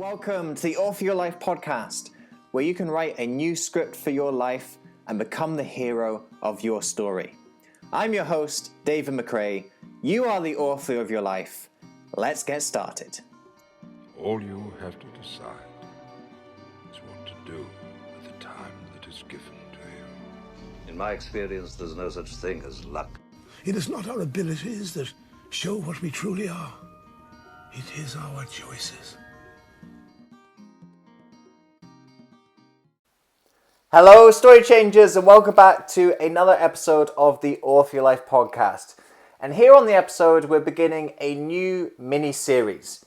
Welcome to the All for Your Life podcast, where you can write a new script for your life and become the hero of your story. I'm your host, David McRae. You are the author of your life. Let's get started. All you have to decide is what to do with the time that is given to you. In my experience, there's no such thing as luck. It is not our abilities that show what we truly are. It is our choices. Hello, story changers, and welcome back to another episode of the All for Your Life podcast. And here on the episode, we're beginning a new mini-series.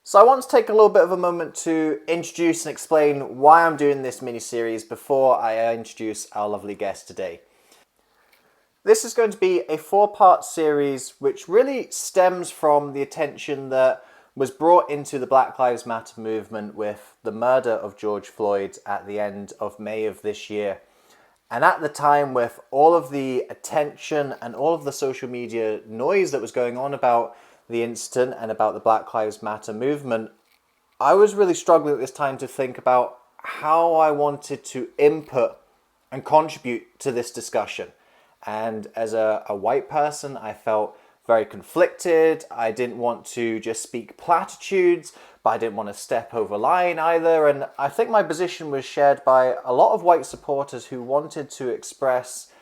So I want to take a little bit of a moment to introduce and explain why I'm doing this mini-series before I introduce our lovely guest today. This is going to be a 4-part series which really stems from the attention that was brought into the Black Lives Matter movement with the murder of George Floyd at the end of May of this year. And at the time, with all of the attention and all of the social media noise that was going on about the incident and about the Black Lives Matter movement, I was really struggling at this time to think about how I wanted to input and contribute to this discussion. And as a white person, I felt very conflicted. I didn't want to just speak platitudes, but I didn't want to step over line either. And I think my position was shared by a lot of white supporters who wanted to express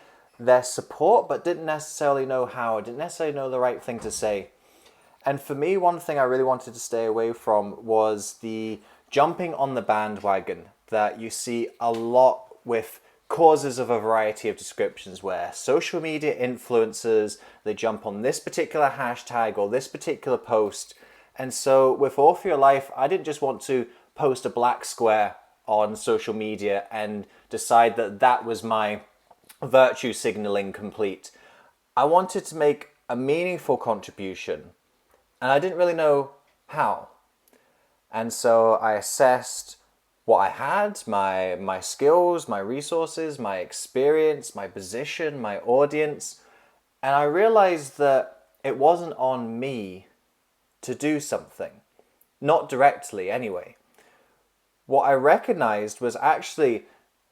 their support, but didn't necessarily know how, didn't necessarily know the right thing to say. And for me, one thing I really wanted to stay away from was the jumping on the bandwagon that you see a lot with causes of a variety of descriptions, where social media influencers, they jump on this particular hashtag or this particular post. And so with All for Your Life, I didn't just want to post a black square on social media and decide that that was my virtue signaling complete. I wanted to make a meaningful contribution, and I didn't really know how. And so I assessed what I had, my skills, my resources, my experience, my position, my audience. And I realized that it wasn't on me to do something. Not directly, anyway. What I recognized was actually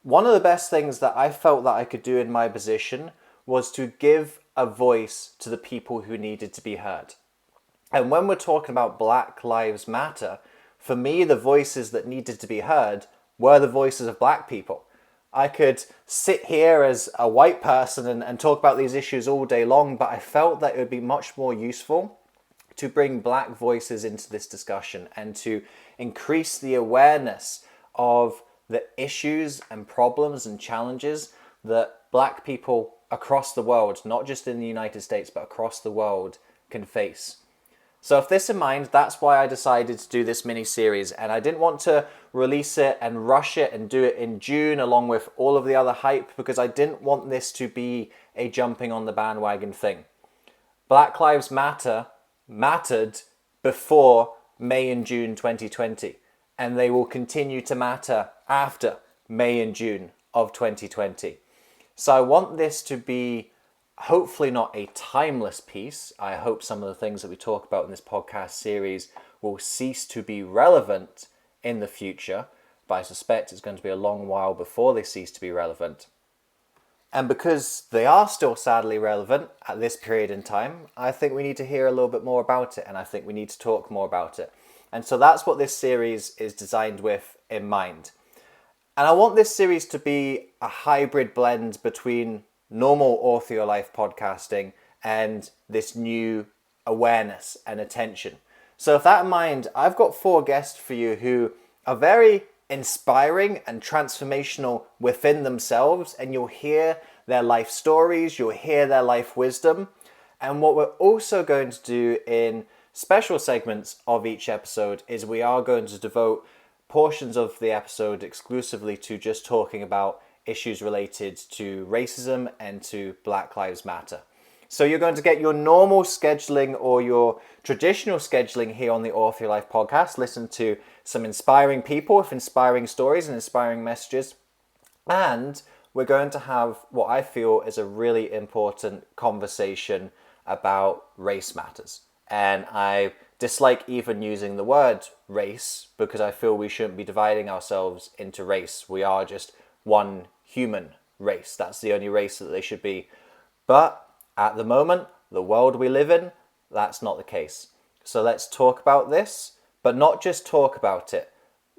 one of the best things that I felt that I could do in my position was to give a voice to the people who needed to be heard. And when we're talking about Black Lives Matter, for me, the voices that needed to be heard were the voices of black people. I could sit here as a white person and talk about these issues all day long, but I felt that it would be much more useful to bring black voices into this discussion and to increase the awareness of the issues and problems and challenges that black people across the world, not just in the United States, but across the world, can face. So with this in mind, that's why I decided to do this mini-series, and I didn't want to release it and rush it and do it in June along with all of the other hype, because I didn't want this to be a jumping on the bandwagon thing. Black Lives Matter mattered before May and June 2020, and they will continue to matter after May and June of 2020. So I want this to be hopefully not a timeless piece. I hope some of the things that we talk about in this podcast series will cease to be relevant in the future, but I suspect it's going to be a long while before they cease to be relevant. And because they are still sadly relevant at this period in time, I think we need to hear a little bit more about it, and I think we need to talk more about it. And so that's what this series is designed with in mind. And I want this series to be a hybrid blend between normal All for Your Life podcasting and this new awareness and attention. So with that in mind, I've got 4 guests for you who are very inspiring and transformational within themselves, and you'll hear their life stories, you'll hear their life wisdom. And what we're also going to do in special segments of each episode is we are going to devote portions of the episode exclusively to just talking about issues related to racism and to Black Lives Matter. So you're going to get your normal scheduling or your traditional scheduling here on the All for Your Life podcast. Listen to some inspiring people with inspiring stories and inspiring messages. And we're going to have what I feel is a really important conversation about race matters. And I've dislike even using the word race because I feel we shouldn't be dividing ourselves into race. We are just one human race. That's the only race that they should be. But at the moment, the world we live in, that's not the case. So let's talk about this, but not just talk about it.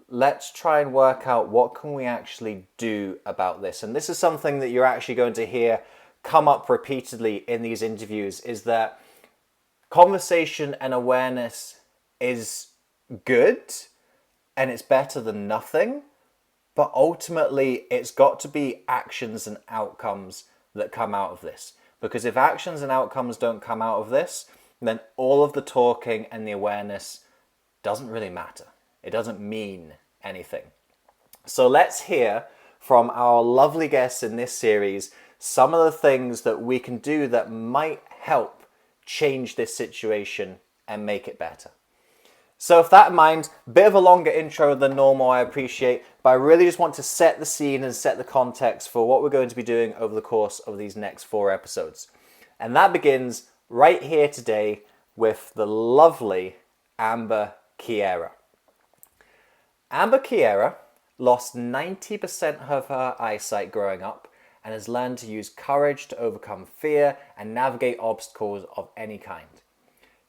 Let's try and work out what can we actually do about this. And this is something that you're actually going to hear come up repeatedly in these interviews, is that conversation and awareness is good and it's better than nothing, but ultimately it's got to be actions and outcomes that come out of this. Because if actions and outcomes don't come out of this, then all of the talking and the awareness doesn't really matter. It doesn't mean anything. So let's hear from our lovely guests in this series some of the things that we can do that might help change this situation and make it better. So with that in mind, a bit of a longer intro than normal, I appreciate, but I really just want to set the scene and set the context for what we're going to be doing over the course of these next 4 episodes. And that begins right here today with the lovely Amber Kiera. Amber Kiera lost 90% of her eyesight growing up and has learned to use courage to overcome fear and navigate obstacles of any kind.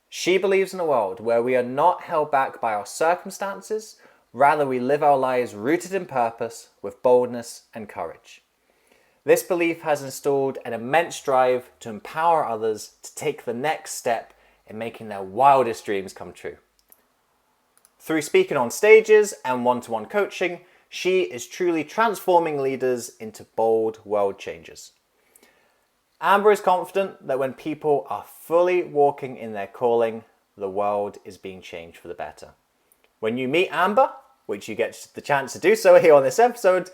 She believes in a world where we are not held back by our circumstances, rather we live our lives rooted in purpose with boldness and courage. This belief has instilled an immense drive to empower others to take the next step in making their wildest dreams come true. Through speaking on stages and one-to-one coaching, she is truly transforming leaders into bold world changers. Amber is confident that when people are fully walking in their calling, the world is being changed for the better. When you meet Amber, which you get the chance to do so here on this episode,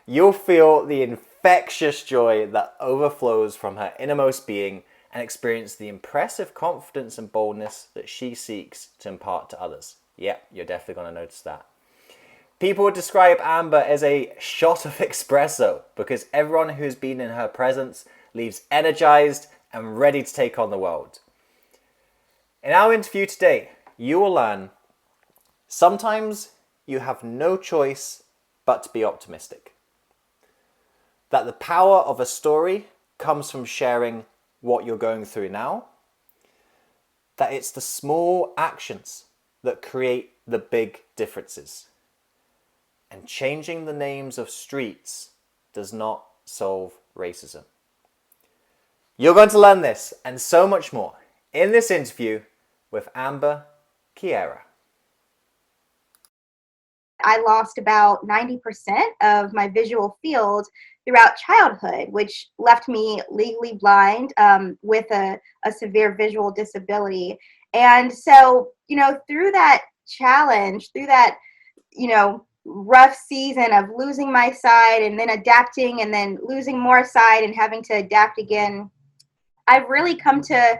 you'll feel the infectious joy that overflows from her innermost being and experience the impressive confidence and boldness that she seeks to impart to others. Yep, you're definitely going to notice that. People would describe Amber as a shot of expresso because everyone who's been in her presence leaves energized and ready to take on the world. In our interview today, you will learn sometimes you have no choice but to be optimistic. That the power of a story comes from sharing what you're going through now. That it's the small actions that create the big differences. And changing the names of streets does not solve racism. You're going to learn this and so much more in this interview with Amber Kiera. I lost about 90% of my visual field throughout childhood, which left me legally blind with a severe visual disability. And so, through that challenge, through that, rough season of losing my sight and then adapting and then losing more sight and having to adapt again, I've really come to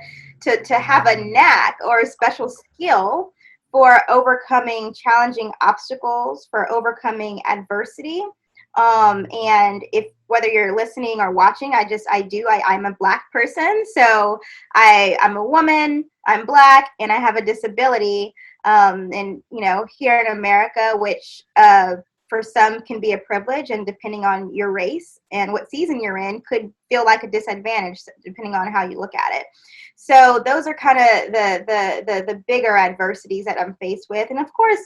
have a knack or a special skill for overcoming challenging obstacles, for overcoming adversity. And if whether you're listening or watching, I'm a Black person. So I'm a woman, I'm Black, and I have a disability. And here in America, which for some can be a privilege, and depending on your race and what season you're in, could feel like a disadvantage depending on how you look at it. So those are kind of the bigger adversities that I'm faced with. And of course,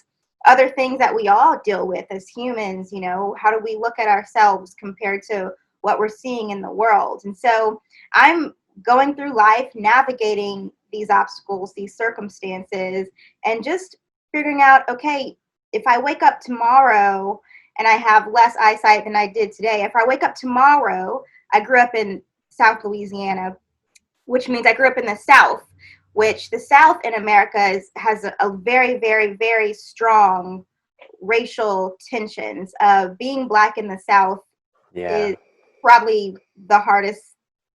other things that we all deal with as humans, how do we look at ourselves compared to what we're seeing in the world? And so I'm going through life, navigating these obstacles, these circumstances, and just figuring out, okay, if I wake up tomorrow and I have less eyesight than I did today, if I wake up tomorrow, I grew up in South Louisiana, which means I grew up in the South, which the South in America has a very, very, very strong racial tensions. Being Black in the South is probably the hardest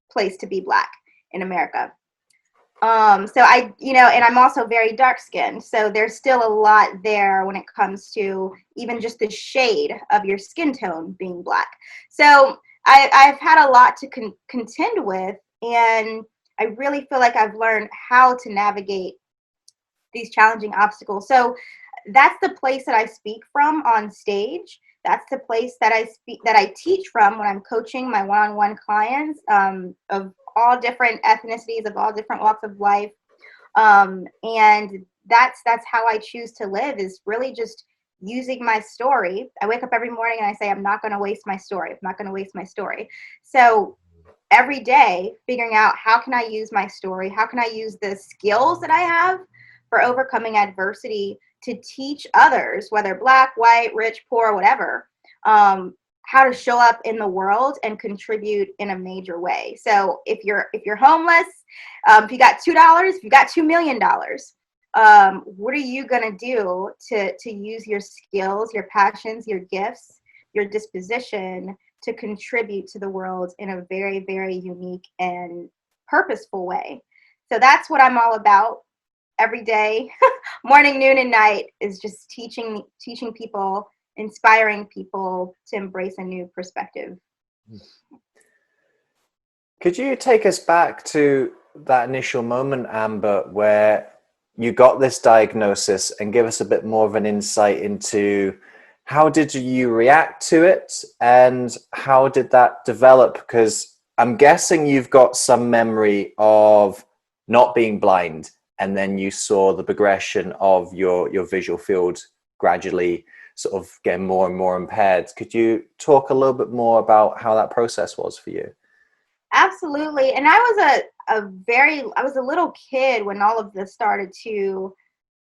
place to be Black in America. So and I'm also very dark skinned. So there's still a lot there when it comes to even just the shade of your skin tone being Black. So I've had a lot to contend with, and I really feel like I've learned how to navigate these challenging obstacles. So that's the place that I speak from on stage. That's the place that I teach from when I'm coaching my one-on-one clients, of all different ethnicities, of all different walks of life. And that's how I choose to live, is really just using my story. I wake up every morning and I say, I'm not going to waste my story. I'm not going to waste my story. So every day, figuring out, how can I use my story? How can I use the skills that I have for overcoming adversity to teach others, whether Black, white, rich, poor, whatever, how to show up in the world and contribute in a major way. So if you're homeless, if you got $2, if you got $2 million, what are you gonna do to use your skills, your passions, your gifts, your disposition to contribute to the world in a very, very unique and purposeful way? So that's what I'm all about every day, morning, noon, and night, is just teaching people, inspiring people to embrace a new perspective. Could you take us back to that initial moment, Amber, where you got this diagnosis, and give us a bit more of an insight into how did you react to it and how did that develop? Because I'm guessing you've got some memory of not being blind, and then you saw the progression of your visual field gradually sort of getting more and more impaired. Could you talk a little bit more about how that process was for you? Absolutely. And I was a little kid when all of this started to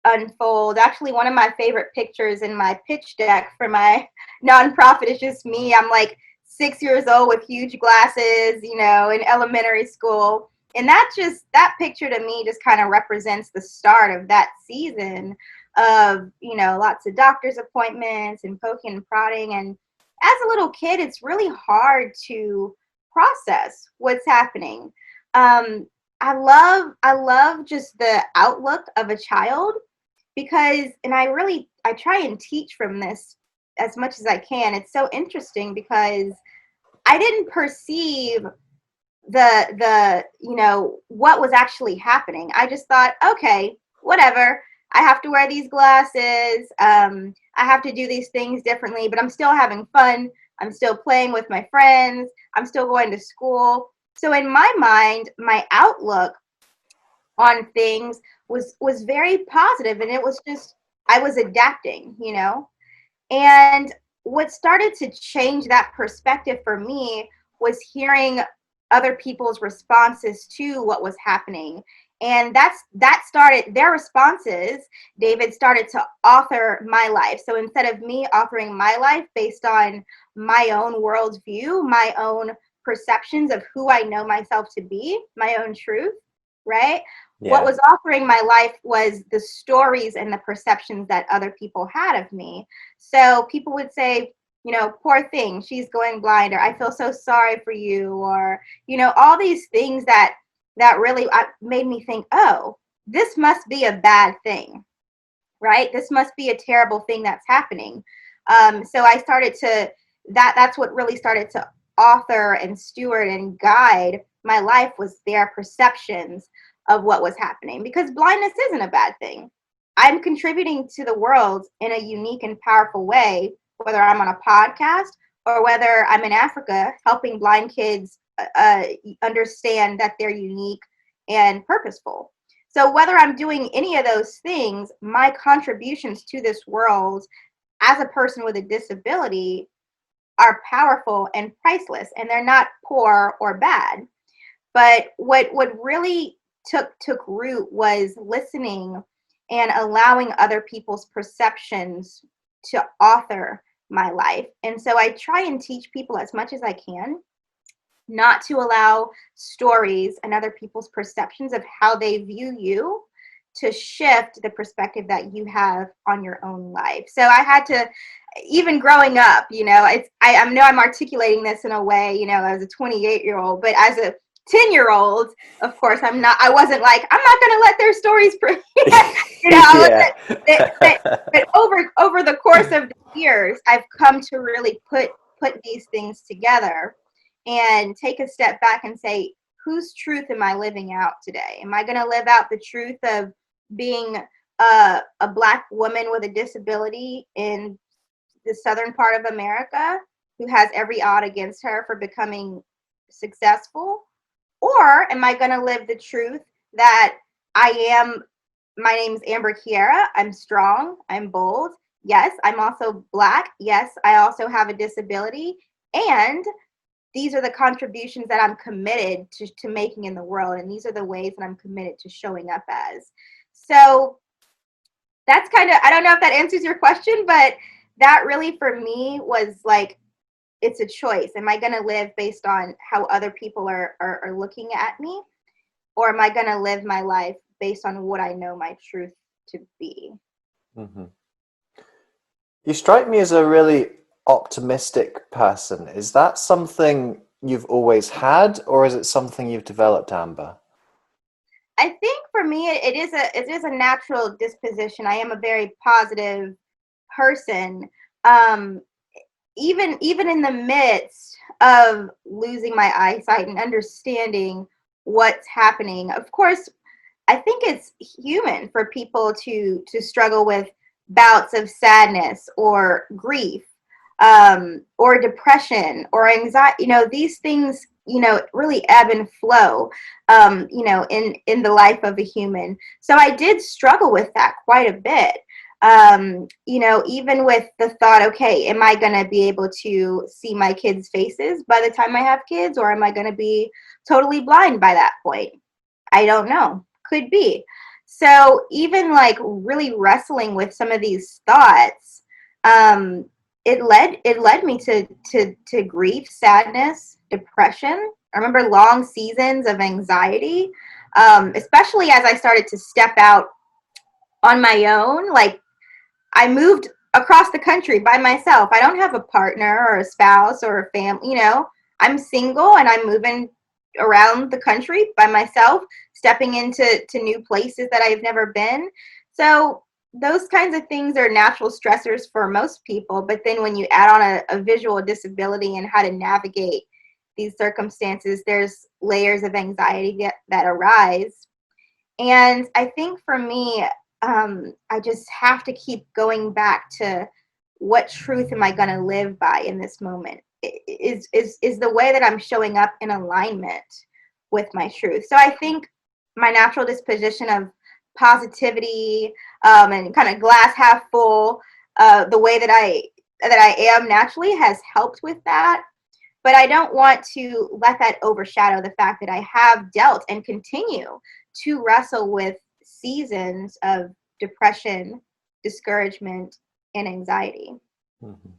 unfold. Actually, one of my favorite pictures in my pitch deck for my nonprofit is just me. I'm like 6 years old with huge glasses, in elementary school. And that picture to me just kind of represents the start of that season of, lots of doctor's appointments and poking and prodding. And as a little kid, it's really hard to process what's happening. I love just the outlook of a child, because, and I try and teach from this as much as I can. It's so interesting because I didn't perceive the what was actually happening. I just thought, okay, whatever. I have to wear these glasses. I have to do these things differently, but I'm still having fun. I'm still playing with my friends. I'm still going to school. So in my mind, my outlook on things was very positive, and it was just, I was adapting, And what started to change that perspective for me was hearing other people's responses to what was happening. And that started their responses. David started to author my life. So instead of me authoring my life based on my own worldview, my own perceptions of who I know myself to be, my own truth, right? Yeah. What was authoring my life was the stories and the perceptions that other people had of me. So people would say, poor thing, she's going blind, or I feel so sorry for you, or, all these things that really made me think, oh, this must be a bad thing, right? This must be a terrible thing that's happening. So I started to, that's what really started to author and steward and guide my life, was their perceptions of what was happening, because blindness isn't a bad thing. I'm contributing to the world in a unique and powerful way, whether I'm on a podcast or whether I'm in Africa helping blind kids understand that they're unique and purposeful. So whether I'm doing any of those things, my contributions to this world as a person with a disability are powerful and priceless, and they're not poor or bad. But what really took root was listening and allowing other people's perceptions to author my life. And so I try and teach people as much as I can not to allow stories and other people's perceptions of how they view you to shift the perspective that you have on your own life. So I had to, even growing up, I know I'm articulating this in a way, as a 28-year-old, but as a 10-year-old, of course, I wasn't like, I'm not going to let their stories, Yeah. but over the course of the years, I've come to really put these things together and take a step back and say, whose truth am I living out today? Am I going to live out the truth of being a Black woman with a disability in the southern part of America who has every odd against her for becoming successful? Or am I going to live the truth that my name's Amber Kiera. I'm strong. I'm bold. Yes, I'm also Black. Yes, I also have a disability. And these are the contributions that I'm committed to making in the world. And these are the ways that I'm committed to showing up as. So that's kind of, I don't know if that answers your question, but that really for me was like, it's a choice. Am I going to live based on how other people are looking at me? Or am I going to live my life based on what I know my truth to be? Mm-hmm. You strike me as a really optimistic person. Is that something you've always had, or is it something you've developed, Amber? I think for me, it is a natural disposition. I am a very positive person. Um, even in the midst of losing my eyesight and understanding what's happening, of course, I think it's human for people to struggle with bouts of sadness or grief, or depression or anxiety. These things, really ebb and flow, in the life of a human. So I did struggle with that quite a bit. Even with the thought, okay, am I going to be able to see my kids' faces by the time I have kids, or am I going to be totally blind by that point? I don't know. Could be. So even like really wrestling with some of these thoughts, it led me to grief, sadness, depression. I remember long seasons of anxiety, especially as I started to step out on my own. Like, I moved across the country by myself. I don't have a partner or a spouse or a family. I'm single and I'm moving around the country by myself, stepping into new places that I've never been. So those kinds of things are natural stressors for most people. But then when you add on a visual disability and how to navigate these circumstances, there's layers of anxiety that arise. And I think for me, I just have to keep going back to what truth am I going to live by in this moment? Is the way that I'm showing up in alignment with my truth? So I think my natural disposition of positivity, and kind of glass half full, the way that I am naturally has helped with that. But I don't want to let that overshadow the fact that I have dealt and continue to wrestle with seasons of depression, discouragement, and anxiety. Mm-hmm.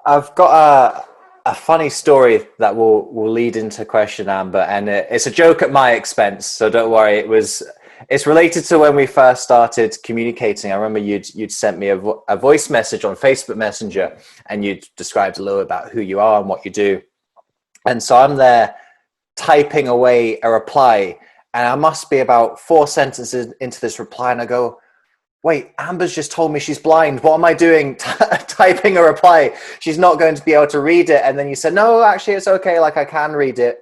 I've got a funny story that will lead into question, Amber, and it's a joke at my expense, so don't worry. It's related to when we first started communicating. I remember you'd sent me a voice message on Facebook Messenger, and you'd described a little about who you are and what you do. And so I'm there typing away a reply, and I must be about 4 sentences into this reply, and I go, wait, Amber's just told me she's blind. What am I doing typing a reply? She's not going to be able to read it. And then you said, no, actually, it's okay. Like, I can read it.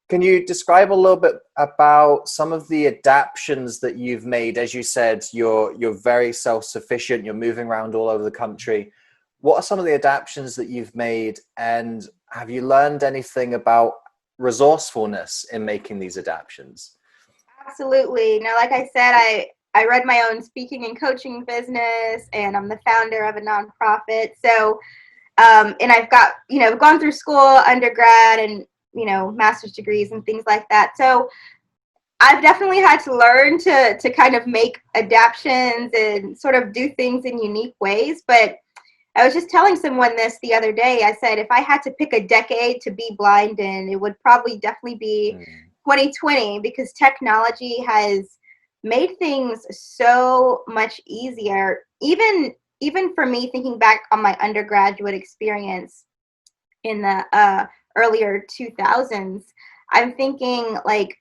Can you describe a little bit about some of the adaptations that you've made? As you said, you're very self-sufficient. You're moving around all over the country. What are some of the adaptations that you've made? And have you learned anything about resourcefulness in making these adaptations? Absolutely. Now, like I said, I run my own speaking and coaching business, and I'm the founder of a nonprofit. So, and I've got, gone through school, undergrad, and, master's degrees and things like that. So I've definitely had to learn to kind of make adaptations and sort of do things in unique ways. But I was just telling someone this the other day. I said, if I had to pick a decade to be blind in, it would probably definitely be 2020, because technology has made things so much easier. Even for me, thinking back on my undergraduate experience in the earlier 2000s, I'm thinking, like,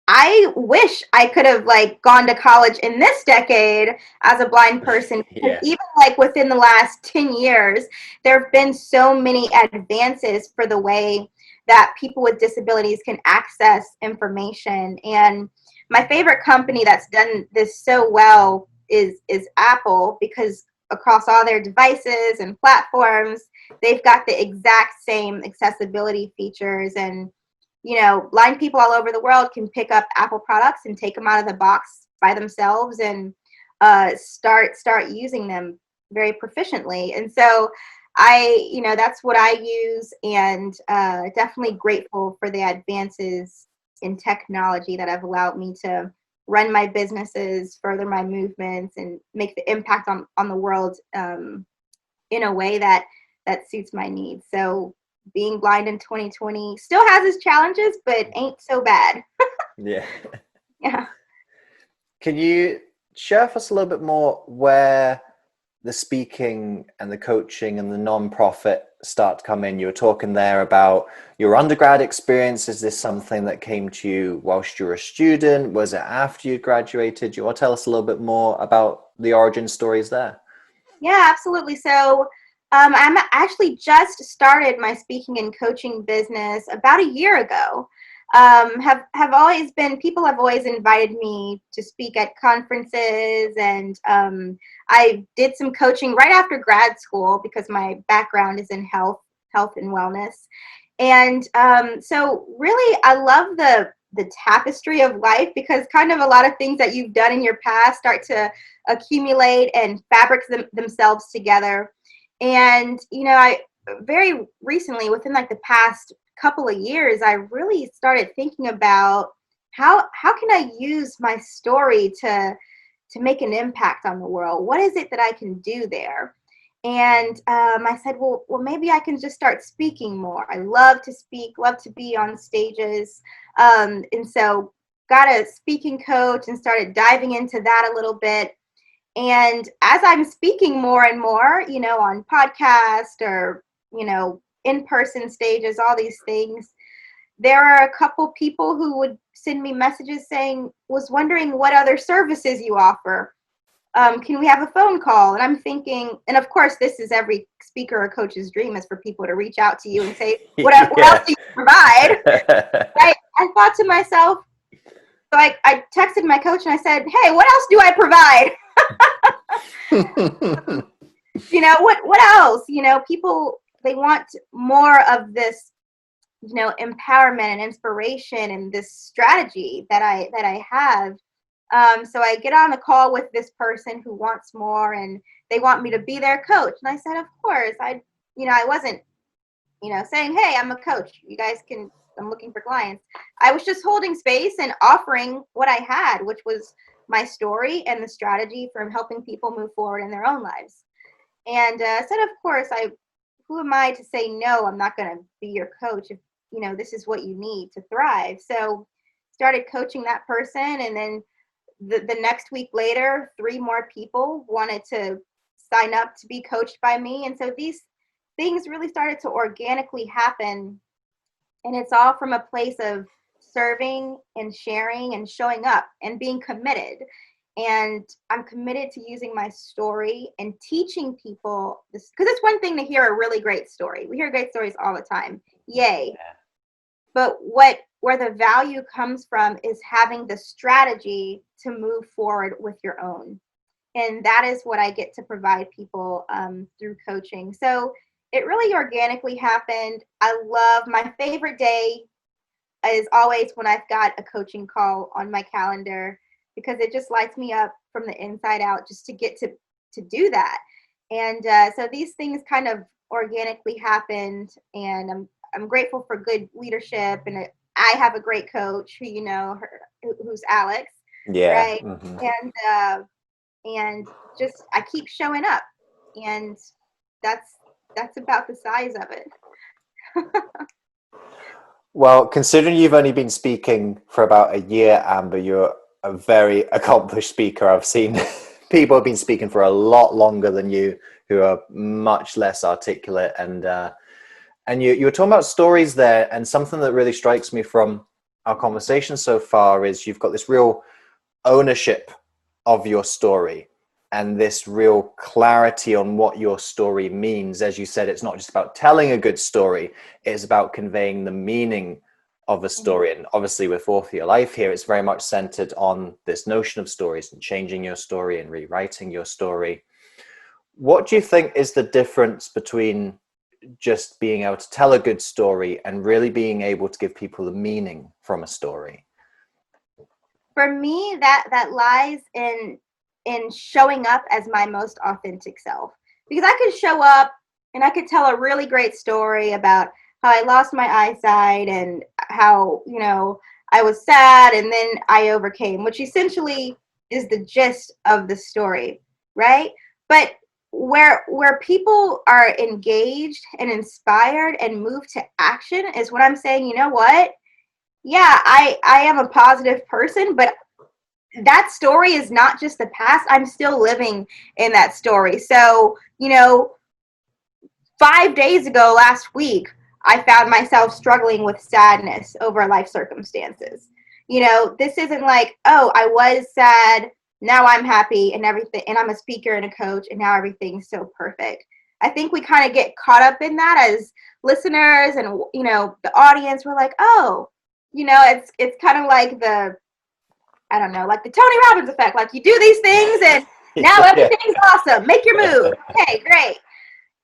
I wish I could have gone to college in this decade as a blind person. Yeah. Even within the last 10 years, there have been so many advances for the way that people with disabilities can access information. And my favorite company that's done this so well is Apple, because across all their devices and platforms, they've got the exact same accessibility features. And blind people all over the world can pick up Apple products and take them out of the box by themselves and start using them very proficiently. And so that's what I use, and definitely grateful for the advances in technology that have allowed me to run my businesses, further my movements, and make the impact on the world in a way that suits my needs. So being blind in 2020 still has its challenges, but ain't so bad. Yeah. Yeah. Can you share with us a little bit more where the speaking and the coaching and the non-profit start to come in? You were talking there about your undergrad experience. Is this something that came to you whilst you were a student? Was it after you graduated? Do you want to tell us a little bit more about the origin stories there? Yeah, absolutely. So I'm actually just started my speaking and coaching business about a year ago. Have always been, people have always invited me to speak at conferences, and I did some coaching right after grad school because my background is in health and wellness. And so really I love the tapestry of life, because kind of a lot of things that you've done in your past start to accumulate and fabric themselves together. And I very recently, within like the past couple of years, I really started thinking about how can I use my story to make an impact on the world? What is it that I can do there? And I said, well, maybe I can just start speaking more. I love to speak, love to be on stages. And so got a speaking coach and started diving into that a little bit. And as I'm speaking more and more, on podcast or, in-person stages, all these things, there are a couple people who would send me messages saying, was wondering what other services you offer. Can we have a phone call? And I'm thinking, and of course, this is every speaker or coach's dream, is for people to reach out to you and say, what else do you provide? Right? I thought to myself, so I texted my coach and I said, hey, what else do I provide? What else? People, they want more of this, empowerment and inspiration and this strategy that I have. So I get on the call with this person who wants more, and they want me to be their coach. And I said, of course. I wasn't, saying, hey, I'm a coach. You guys can, I'm looking for clients. I was just holding space and offering what I had, which was my story and the strategy for helping people move forward in their own lives. And said, of course, who am I to say, no, I'm not going to be your coach if, this is what you need to thrive. So started coaching that person. And then the next week later, 3 more people wanted to sign up to be coached by me. And so these things really started to organically happen. And it's all from a place of serving and sharing and showing up and being committed. And I'm committed to using my story and teaching people this, because it's one thing to hear a really great story. We hear great stories all the time. Yay. Yeah. But where the value comes from is having the strategy to move forward with your own. And that is what I get to provide people through coaching. So it really organically happened. I love, my favorite day is always when I've got a coaching call on my calendar, because it just lights me up from the inside out just to get to do that. And so these things kind of organically happened, and I'm grateful for good leadership, and I have a great coach who's Alex. Yeah. Right. Mm-hmm. And just I keep showing up, and that's about the size of it. Well, considering you've only been speaking for about a year, Amber, you're a very accomplished speaker. I've seen people have been speaking for a lot longer than you who are much less articulate. And you were talking about stories there, and something that really strikes me from our conversation so far is you've got this real ownership of your story and this real clarity on what your story means. As you said, it's not just about telling a good story, it's about conveying the meaning of a story. And obviously with Author Your Life here, it's very much centered on this notion of stories and changing your story and rewriting your story. What do you think is the difference between just being able to tell a good story and really being able to give people the meaning from a story? For me, that lies in showing up as my most authentic self. Because I could show up and I could tell a really great story about how I lost my eyesight and how, I was sad and then I overcame, which essentially is the gist of the story, right? But where people are engaged and inspired and moved to action is when I'm saying, you know what? Yeah, I am a positive person, but that story is not just the past. I'm still living in that story. So, 5 days ago, last week, I found myself struggling with sadness over life circumstances. This isn't like, oh, I was sad, now I'm happy and everything, and I'm a speaker and a coach, and now everything's so perfect. I think we kind of get caught up in that as listeners and, the audience. We're like, oh, it's kind of like I don't know, like the Tony Robbins effect. Like you do these things and now everything's awesome. Make your move. Okay, great.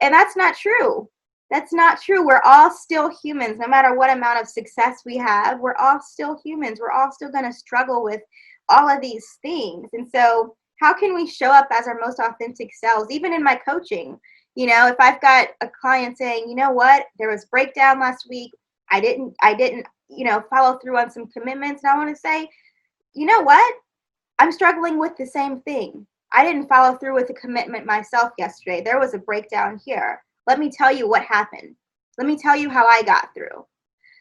And that's not true. That's not true. We're all still humans. No matter what amount of success we have, we're all still humans. We're all still going to struggle with all of these things. And so how can we show up as our most authentic selves, even in my coaching? If I've got a client saying, you know what, there was breakdown last week. I didn't, follow through on some commitments. And I want to say, you know what? I'm struggling with the same thing. I didn't follow through with a commitment myself yesterday. There was a breakdown here. Let me tell you what happened. Let me tell you how I got through.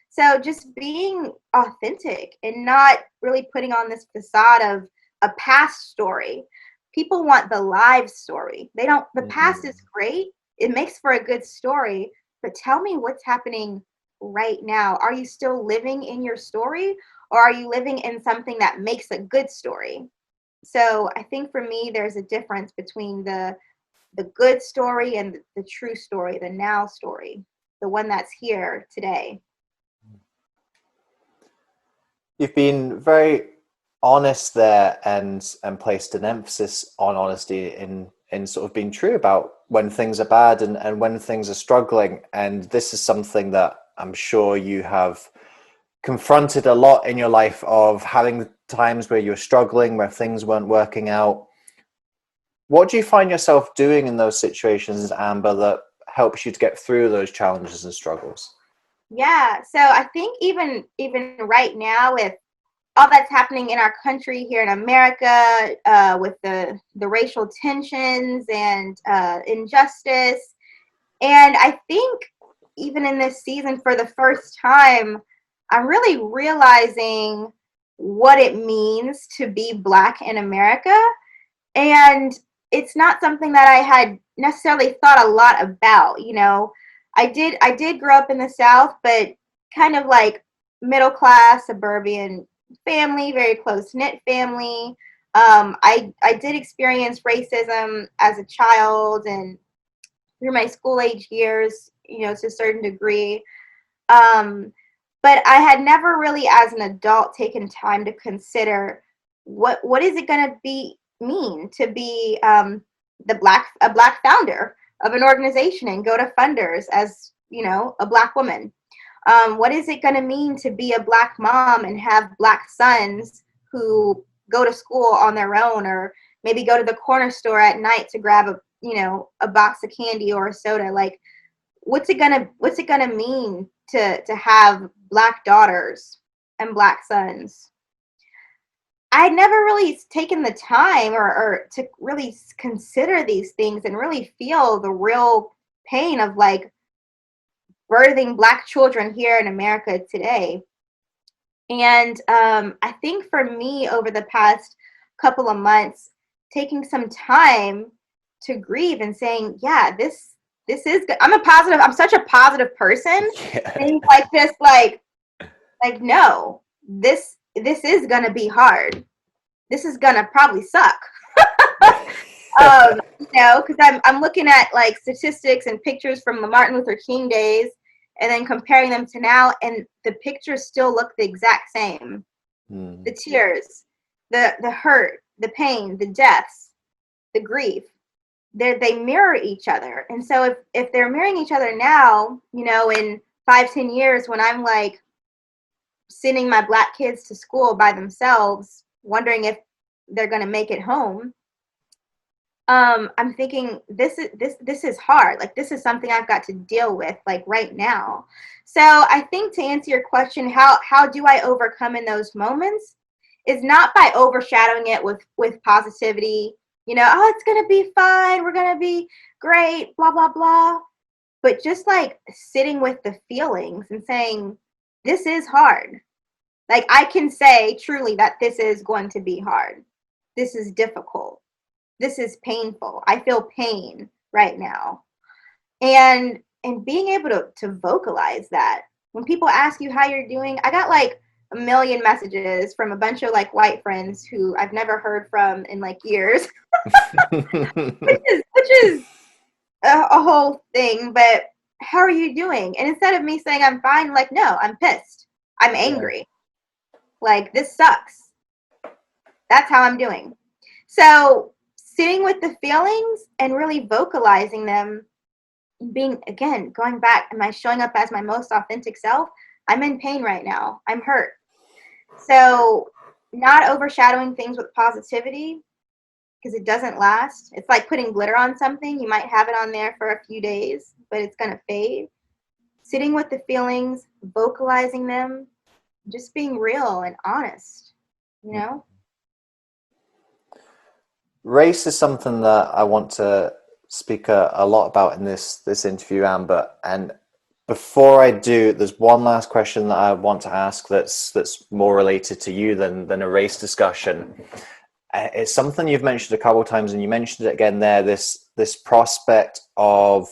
So just being authentic and not really putting on this facade of a past story. People want the live story. They don't, the past is great. It makes for a good story, but tell me what's happening right now. Are you still living in your story? Or are you living in something that makes a good story? So I think for me, there's a difference between the good story and the true story, the now story, the one that's here today. You've been very honest there and placed an emphasis on honesty in sort of being true about when things are bad and when things are struggling. And this is something that I'm sure you have confronted a lot in your life, of having times where you're struggling, where things weren't working out. What do you find yourself doing in those situations, Amber, that helps you to get through those challenges and struggles? Yeah, so I think even right now, with all that's happening in our country here in America, with the racial tensions and injustice, and I think even in this season, for the first time, I'm really realizing what it means to be Black in America. And it's not something that I had necessarily thought a lot about. I did grow up in the South, but kind of like middle class, suburban family, very close knit family. I did experience racism as a child and through my school age years, to a certain degree. But I had never really, as an adult, taken time to consider what is it going to mean to be a Black founder of an organization and go to funders as a Black woman. What is it going to mean to be a Black mom and have Black sons who go to school on their own, or maybe go to the corner store at night to grab a box of candy or a soda? Like, what's it gonna mean to have Black daughters and Black sons? I had never really taken the time or to really consider these things and really feel the real pain of like birthing Black children here in America today. And I think for me, over the past couple of months, taking some time to grieve and saying, yeah, this is good. I'm such a positive person. Yeah. Things like this, like no, this is gonna be hard. This is gonna probably suck. Because I'm looking at like statistics and pictures from the Martin Luther King days, and then comparing them to now, and the pictures still look the exact same. The tears, the hurt, the pain, the deaths, the grief, they mirror each other. And so if they're mirroring each other now, you know, in 5-10 years, when I'm like sending my Black kids to school by themselves, wondering if they're going to make it home, I'm thinking this is hard. Like, this is something I've got to deal with, like, right now. So I think, to answer your question, how do I overcome in those moments, is not by overshadowing it with positivity. You know, oh, it's gonna be fine, we're gonna be great, blah blah blah. But just like sitting with the feelings and saying, this is hard. Like, I can say truly that this is going to be hard. This is difficult. This is painful. I feel pain right now. And being able to vocalize that. When people ask you how you're doing, I got like a million messages from a bunch of like white friends who I've never heard from in like years, which is a whole thing. But how are you doing? And instead of me saying I'm fine, like, no, I'm pissed. I'm angry. Like, this sucks. That's how I'm doing. So sitting with the feelings and really vocalizing them, being, again, going back, am I showing up as my most authentic self? I'm in pain right now. I'm hurt. So not overshadowing things with positivity, because it doesn't last. It's like putting glitter on something. You might have it on there for a few days, but it's going to fade. Sitting with the feelings, vocalizing them, just being real and honest, you know? Race is something that I want to speak a lot about in this interview, Amber. And before I do, there's one last question that I want to ask that's more related to you than a race discussion. It's something you've mentioned a couple of times, and you mentioned it again there, this prospect of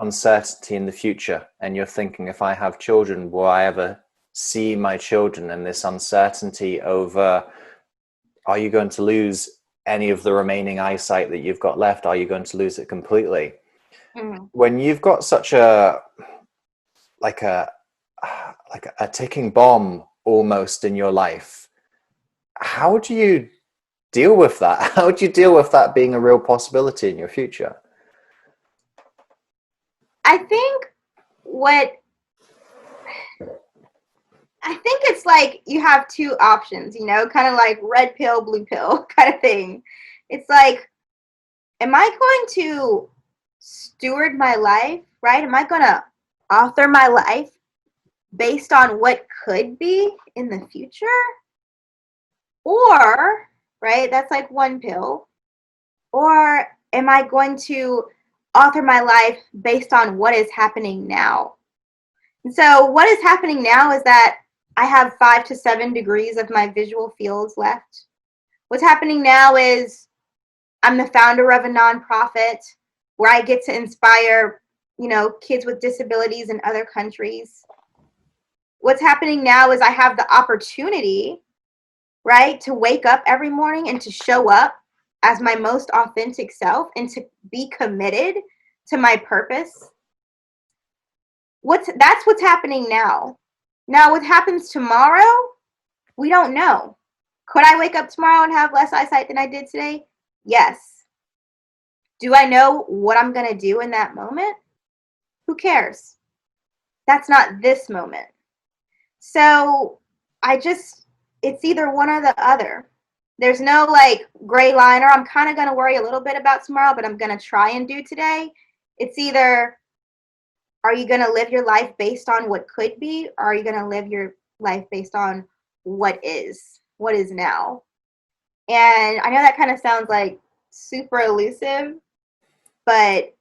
uncertainty in the future. And you're thinking, if I have children, will I ever see my children? And this uncertainty over, are you going to lose any of the remaining eyesight that you've got left? Are you going to lose it completely? Mm-hmm. When you've got such a ticking bomb almost in your life, how do you deal with that? How do you deal with that being a real possibility in your future? I think it's like you have two options, you know, kind of like red pill, blue pill kind of thing. It's like, am I going to steward my life, right? Am I going to author my life based on what could be in the future? Or, right, that's like one pill. Or am I going to author my life based on what is happening now? And so what is happening now is that I have 5 to 7 degrees of my visual fields left. What's happening now is I'm the founder of a nonprofit where I get to inspire, you know, kids with disabilities in other countries. What's happening now is I have the opportunity, right, to wake up every morning and to show up as my most authentic self and to be committed to my purpose. That's what's happening now. Now, what happens tomorrow, we don't know. Could I wake up tomorrow and have less eyesight than I did today? Yes. Do I know what I'm going to do in that moment? Who cares? That's not this moment. So it's either one or the other. There's no like gray line, or I'm kind of going to worry a little bit about tomorrow, but I'm going to try and do today. It's either, are you going to live your life based on what could be, or are you going to live your life based on what is now? And I know that kind of sounds like super elusive, but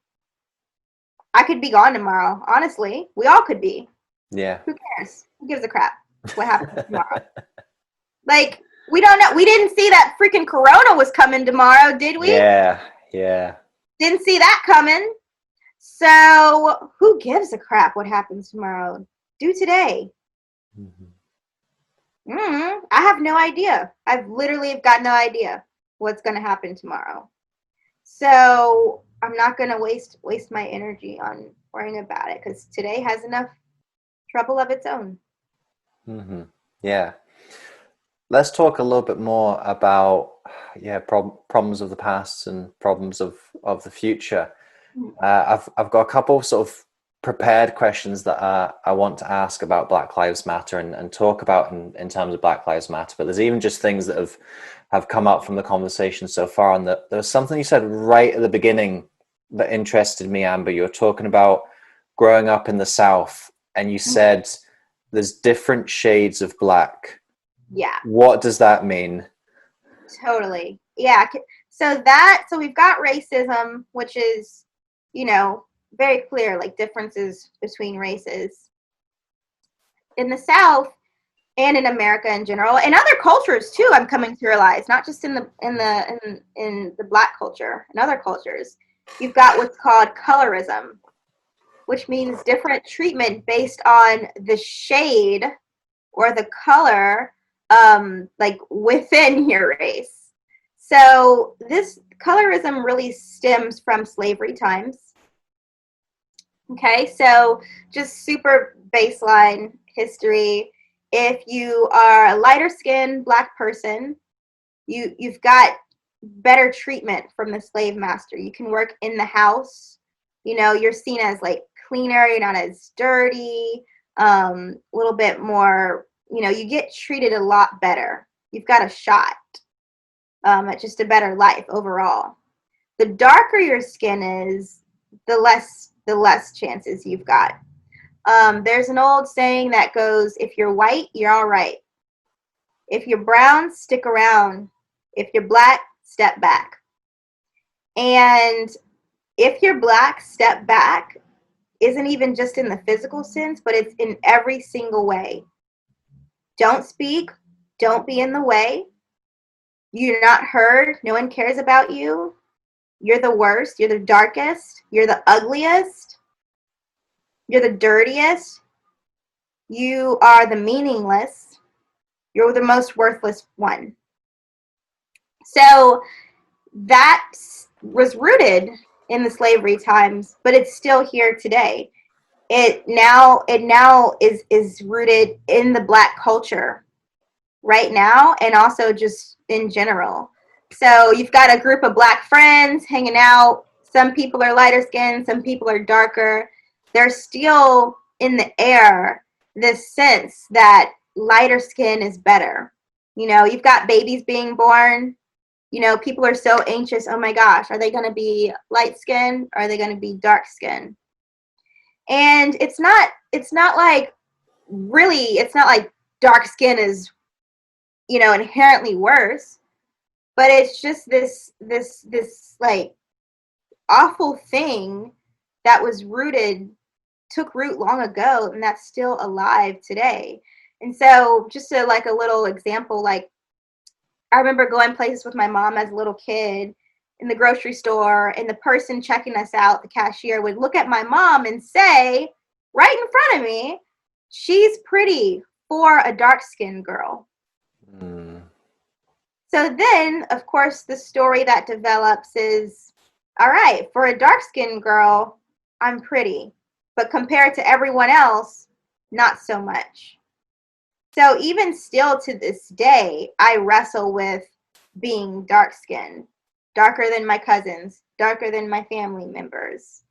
I could be gone tomorrow. Honestly, we all could be. Yeah. Who cares? Who gives a crap what happens tomorrow? Like, we don't know. We didn't see that freaking corona was coming tomorrow, did we? Yeah. Didn't see that coming. So who gives a crap what happens tomorrow? Do today. I have no idea. I've literally got no idea what's going to happen tomorrow. So I'm not going to waste my energy on worrying about it, because today has enough trouble of its own. Mm-hmm. Yeah. Let's talk a little bit more about problems of the past and problems of the future. I've got a couple sort of prepared questions that I want to ask about Black Lives Matter and talk about in terms of Black Lives Matter. But there's even just things that have come up from the conversation so far. And that there was something you said right at the beginning that interested me, Amber. You were talking about growing up in the South, and you said there's different shades of black. Yeah. What does that mean? Totally. Yeah. So we've got racism, which is, very clear, like differences between races in the South and in America in general, and other cultures too. I'm coming to realize, not just in the Black culture, in other cultures, you've got what's called colorism, which means different treatment based on the shade or the color, like within your race. So this colorism really stems from slavery times. Okay, so just super baseline history. If you are a lighter skinned Black person, you've got better treatment from the slave master. You can work in the house. You're seen as like cleaner, you're not as dirty, a little bit more, you get treated a lot better. You've got a shot at just a better life overall. The darker your skin is, the less chances you've got. There's an old saying that goes, if you're white, you're all right. If you're brown, stick around. If you're Black, step back. And if you're Black, step back isn't even just in the physical sense, but it's in every single way. Don't speak. Don't be in the way. You're not heard. No one cares about you. You're the worst. You're the darkest. You're the ugliest. You're the dirtiest. You are the meaningless. You're the most worthless one. So that was rooted in the slavery times, but it's still here today. It now is rooted in the Black culture right now, and also just in general. So you've got a group of Black friends hanging out. Some people are lighter skinned, some people are darker. There's still in the air this sense that lighter skin is better. You've got babies being born. People are so anxious. Oh my gosh, are they going to be light skin or are they going to be dark skin? And it's not like dark skin is, inherently worse, but it's just this like awful thing that took root long ago, and that's still alive today. And so just a little example, like I remember going places with my mom as a little kid in the grocery store, and the person checking us out, the cashier, would look at my mom and say, right in front of me, she's pretty for a dark-skinned girl. So then, of course, the story that develops is, all right, for a dark-skinned girl, I'm pretty. But compared to everyone else, not so much. So even still to this day, I wrestle with being dark-skinned, darker than my cousins, darker than my family members.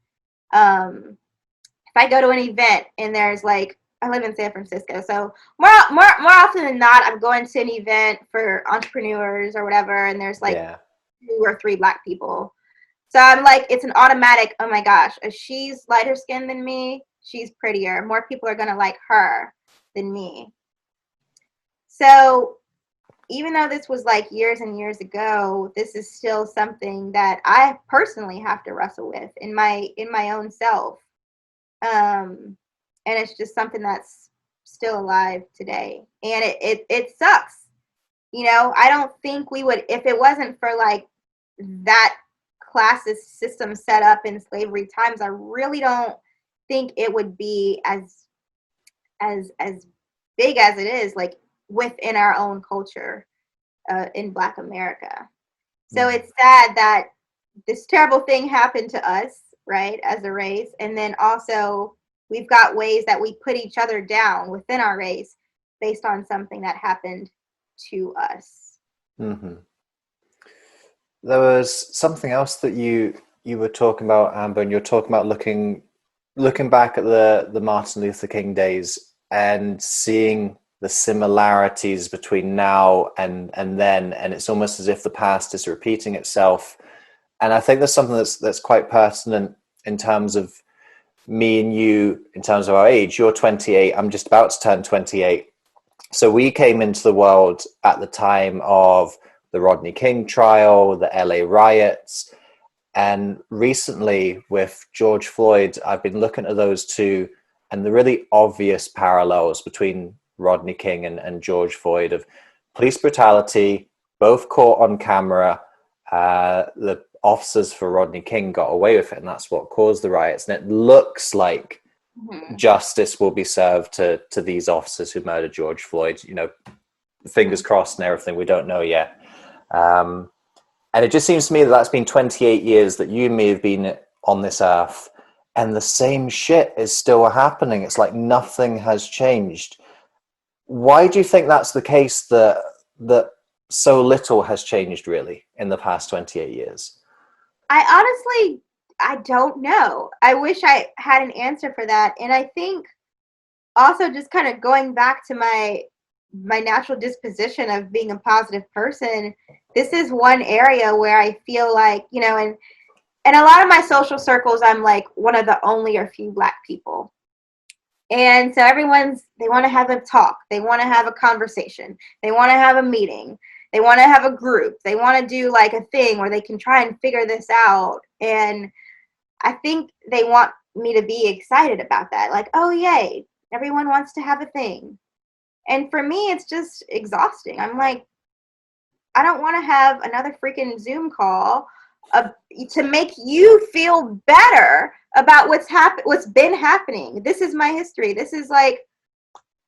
If I go to an event and there's I live in San Francisco, so more often than not, I'm going to an event for entrepreneurs or whatever, and there's 2 or 3 Black people. So I'm it's an automatic, oh my gosh, if she's lighter skinned than me, she's prettier. More people are gonna like her than me. So even though this was years and years ago, this is still something that I personally have to wrestle with in my own self. And it's just something that's still alive today. And it sucks. I don't think we would, if it wasn't for that classist system set up in slavery times, I really don't think it would be as big as it is within our own culture in Black America. So it's sad that this terrible thing happened to us, right, as a race. And then also we've got ways that we put each other down within our race based on something that happened to us. Mm-hmm. There was something else that you were talking about, Amber, and you're talking about looking back at the Martin Luther King days and seeing the similarities between now and then, and it's almost as if the past is repeating itself. And I think there's something that's quite pertinent in terms of me and you, in terms of our age. You're 28. I'm just about to turn 28. So we came into the world at the time of the Rodney King trial, the LA riots, and recently with George Floyd, I've been looking at those two and the really obvious parallels between Rodney King and George Floyd of police brutality, both caught on camera. The officers for Rodney King got away with it, and that's what caused the riots. And it looks like justice will be served to these officers who murdered George Floyd. You know, fingers crossed and everything. We don't know yet. And it just seems to me that that's been 28 years that you and me have been on this earth, and the same shit is still happening. It's like nothing has changed. Why do you think that's the case, that so little has changed really in the past 28 years? I don't know. I wish I had an answer for that. And I think also just kind of going back to my natural disposition of being a positive person, this is one area where I feel like, you know, and a lot of my social circles, I'm like one of the only or few Black people. And so they want to have a talk. They want to have a conversation. They want to have a meeting. They want to have a group. They want to do like a thing where they can try and figure this out. And I think they want me to be excited about that. Like, oh, yay, everyone wants to have a thing. And for me, it's just exhausting. I'm like, I don't want to have another freaking Zoom call to make you feel better about what's been happening. This is my history. This is like,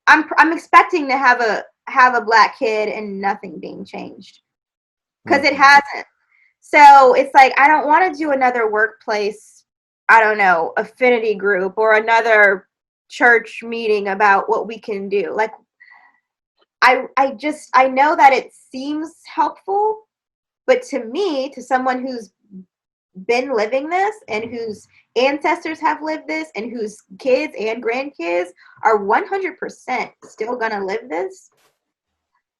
I'm expecting to have a Black kid and nothing being changed, because it hasn't. So it's like, I don't want to do another workplace, I don't know, affinity group or another church meeting about what we can do. Like, I know that it seems helpful, but to me, to someone who's been living this and whose ancestors have lived this and whose kids and grandkids are 100% still gonna live this,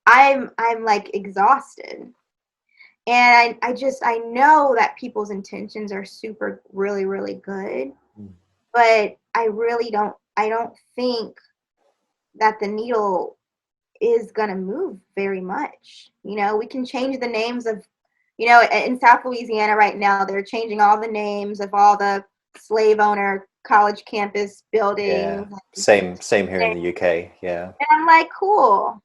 I'm like exhausted. And I know that people's intentions are super, really, really good, but I don't think that the needle is going to move very much. You know, we can change the names of, you know, in South Louisiana right now, they're changing all the names of all the slave owner college campus buildings. Yeah. Same here in the UK. Yeah. And I'm like, cool.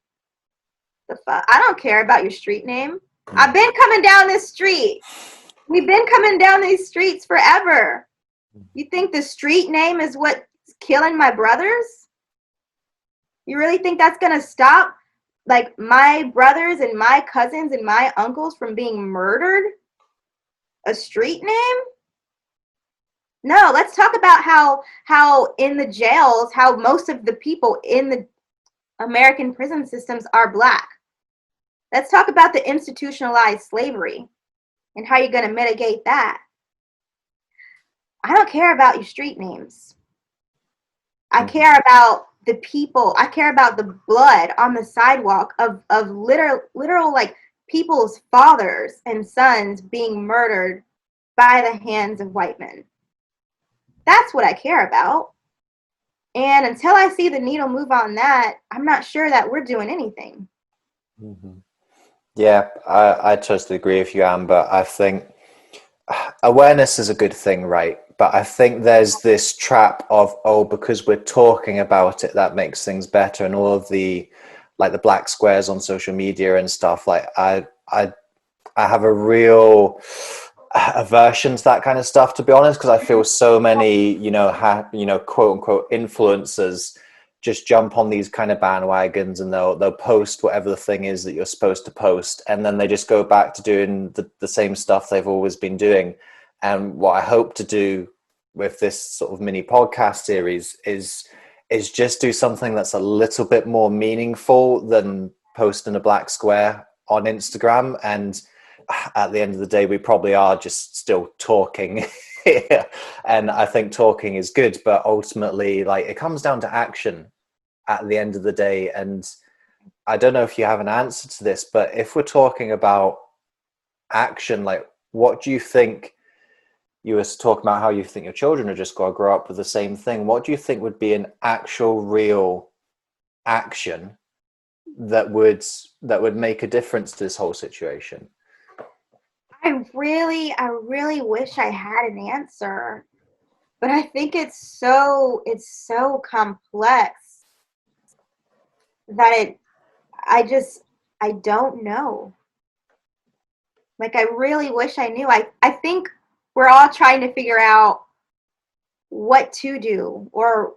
The fuck? I don't care about your street name. I've been coming down this street. We've been coming down these streets forever. You think the street name is what's killing my brothers? You really think that's going to stop, like, my brothers and my cousins and my uncles from being murdered? A street name? No, let's talk about how in the jails, how most of the people in the American prison systems are Black. Let's talk about the institutionalized slavery and how you're going to mitigate that. I don't care about your street names. I care about the people. I care about the blood on the sidewalk of literal like people's fathers and sons being murdered by the hands of white men. That's what I care about. And until I see the needle move on that, I'm not sure that we're doing anything. Mm-hmm. Yeah, I totally agree with you, Amber. I think awareness is a good thing, right? But I think there's this trap of, oh, because we're talking about it, that makes things better. And all of the, like the black squares on social media and stuff, like I have a real aversion to that kind of stuff, to be honest, because I feel so many, quote unquote influencers just jump on these kind of bandwagons, and they'll post whatever the thing is that you're supposed to post, and then they just go back to doing the same stuff they've always been doing. And what I hope to do with this sort of mini podcast series is just do something that's a little bit more meaningful than posting a black square on Instagram. And at the end of the day, we probably are just still talking. And I think talking is good, but ultimately, like, it comes down to action at the end of the day. And I don't know if you have an answer to this, but if we're talking about action, like, what do you think? You were talking about how you think your children are just going to grow up with the same thing. What do you think would be an actual real action that would make a difference to this whole situation? I really wish I had an answer, but I think it's so complex that I don't know. Like, I really wish I knew. I think we're all trying to figure out what to do or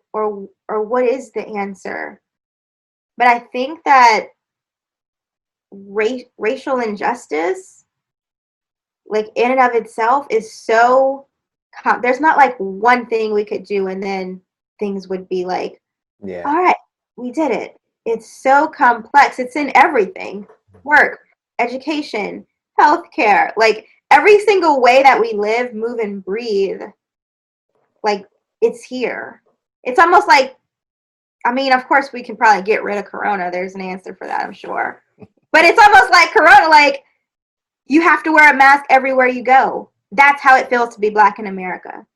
what is the answer. But I think that racial injustice, like, in and of itself, is so there's not like one thing we could do and then things would be like, Yeah. all right, we did it. It's so complex. It's in everything: work, education, healthcare, like every single way that we live, move, and breathe. Like, it's here. It's almost like, I mean, of course, we can probably get rid of Corona. There's an answer for that, I'm sure. But it's almost like Corona, like, you have to wear a mask everywhere you go. That's how it feels to be Black in America.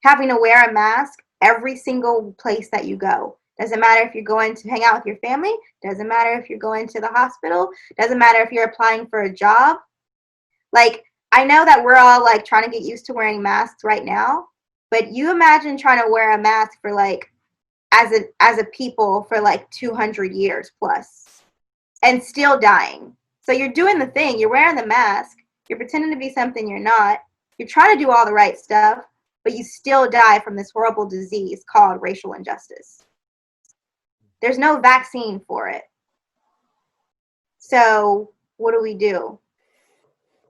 Having to wear a mask every single place that you go. Doesn't matter if you're going to hang out with your family. Doesn't matter if you're going to the hospital. Doesn't matter if you're applying for a job. Like, I know that we're all like trying to get used to wearing masks right now, but you imagine trying to wear a mask for like, as a people, for like 200 years plus and still dying. So you're doing the thing, you're wearing the mask, you're pretending to be something you're not, you're trying to do all the right stuff, but you still die from this horrible disease called racial injustice. There's no vaccine for it. So what do we do?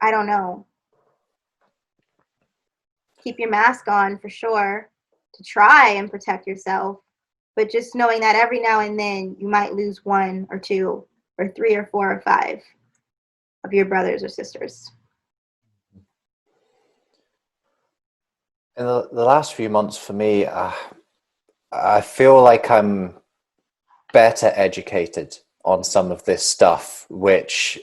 I don't know. Keep your mask on for sure to try and protect yourself, but just knowing that every now and then you might lose 1 or 2 or 3 or 4 or 5 of your brothers or sisters. In the last few months for me, I feel like I'm better educated on some of this stuff, which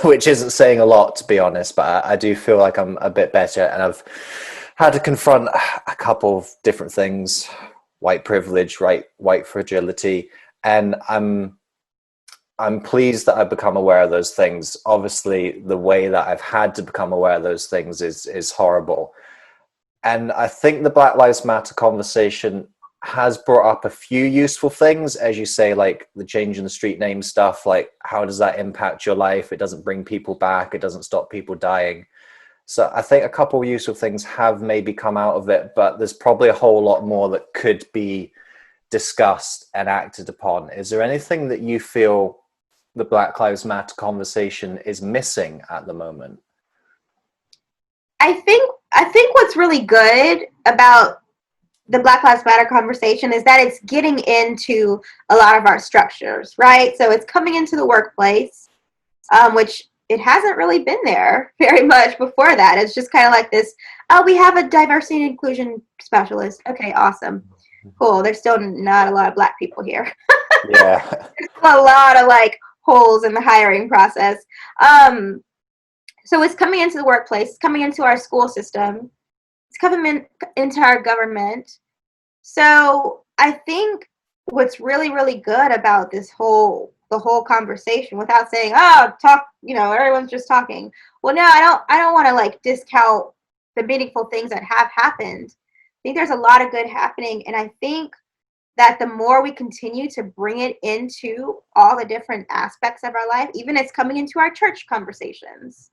isn't saying a lot, to be honest, but I do feel like I'm a bit better, and I've had to confront a couple of different things: white privilege, white fragility, and I'm pleased that I've become aware of those things. Obviously, the way that I've had to become aware of those things is horrible. And I think the Black Lives Matter conversation has brought up a few useful things, as you say, like the change in the street name stuff. Like, how does that impact your life? It doesn't bring people back. It doesn't stop people dying. So I think a couple of useful things have maybe come out of it, but there's probably a whole lot more that could be discussed and acted upon. Is there anything that you feel the Black Lives Matter conversation is missing at the moment? I think what's really good about the Black Lives Matter conversation is that it's getting into a lot of our structures, right? So it's coming into the workplace, which it hasn't really been there very much before that. It's just kind of like this, oh, we have a diversity and inclusion specialist. Okay, awesome. Cool. There's still not a lot of Black people here. Yeah. There's a lot of like holes in the hiring process. So it's coming into the workplace, it's coming into our school system, it's coming into our government. So I think what's really, really good about the whole conversation, without saying, oh, talk, everyone's just talking. Well, no, I don't want to like discount the meaningful things that have happened. I think there's a lot of good happening, and I think that the more we continue to bring it into all the different aspects of our life, even it's coming into our church conversations,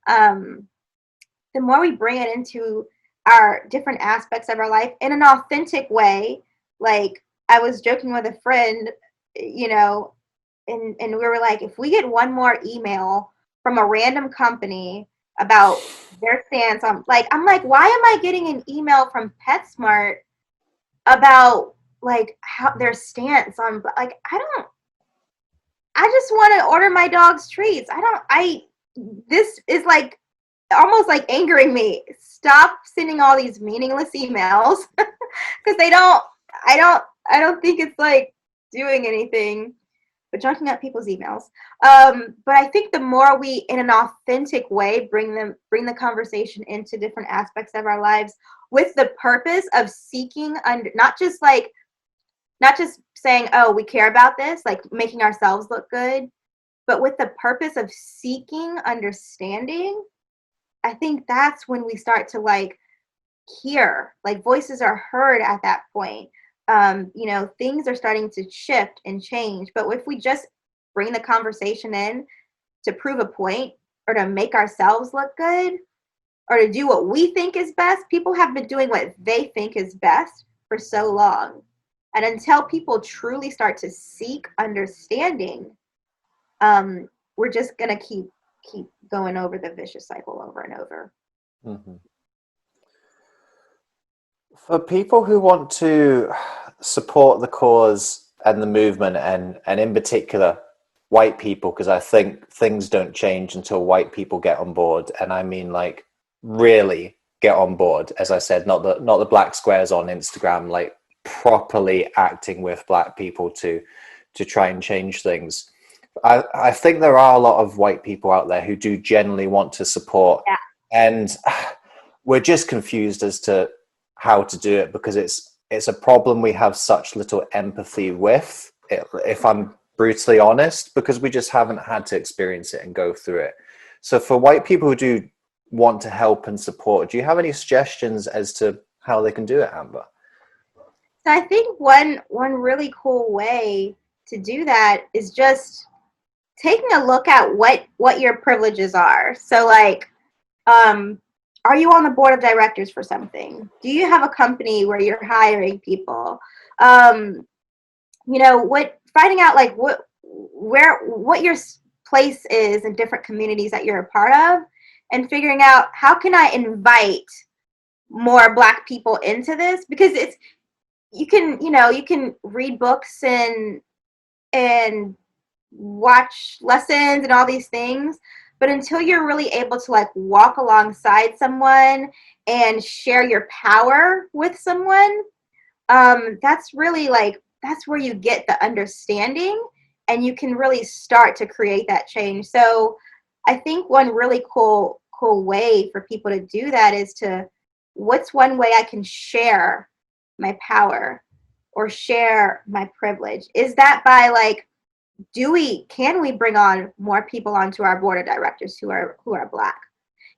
the more we bring it into our different aspects of our life in an authentic way, like I was joking with a friend, you know, and we were like, if we get one more email from a random company about their stance on, like, I'm like, why am I getting an email from PetSmart about like how their stance on, like, I just want to order my dog's treats. This is like almost like angering me. Stop sending all these meaningless emails because I don't think it's like doing anything but junking up people's emails. But I think the more we, in an authentic way, bring the conversation into different aspects of our lives with the purpose of seeking under, not just saying, oh, we care about this, like making ourselves look good, but with the purpose of seeking understanding, I think that's when we start to like hear, like voices are heard at that point. You know, things are starting to shift and change. But if we just bring the conversation in to prove a point or to make ourselves look good or to do what we think is best, people have been doing what they think is best for so long. And until people truly start to seek understanding, we're just gonna keep going over the vicious cycle over and over. Mm-hmm. For people who want to support the cause and the movement, and in particular white people, because I think things don't change until white people get on board, and I mean like really get on board, as I said, not the black squares on Instagram, like properly acting with black people to try and change things. I think there are a lot of white people out there who do genuinely want to support, Yeah. and we're just confused as to how to do it because it's a problem we have such little empathy with, if I'm brutally honest, because we just haven't had to experience it and go through it. So for white people who do want to help and support, do you have any suggestions as to how they can do it, Amber? So I think one really cool way to do that is just taking a look at what your privileges are. So like, are you on the board of directors for something? Do you have a company where you're hiring people? You know, finding out like what your place is in different communities that you're a part of, and figuring out how can I invite more Black people into this, because you can read books and watch lessons and all these things, but until you're really able to like walk alongside someone and share your power with someone, that's really like, that's where you get the understanding and you can really start to create that change. So I think one really cool way for people to do that is to, what's one way I can share my power or share my privilege? Is that by like, can we bring on more people onto our board of directors who are Black?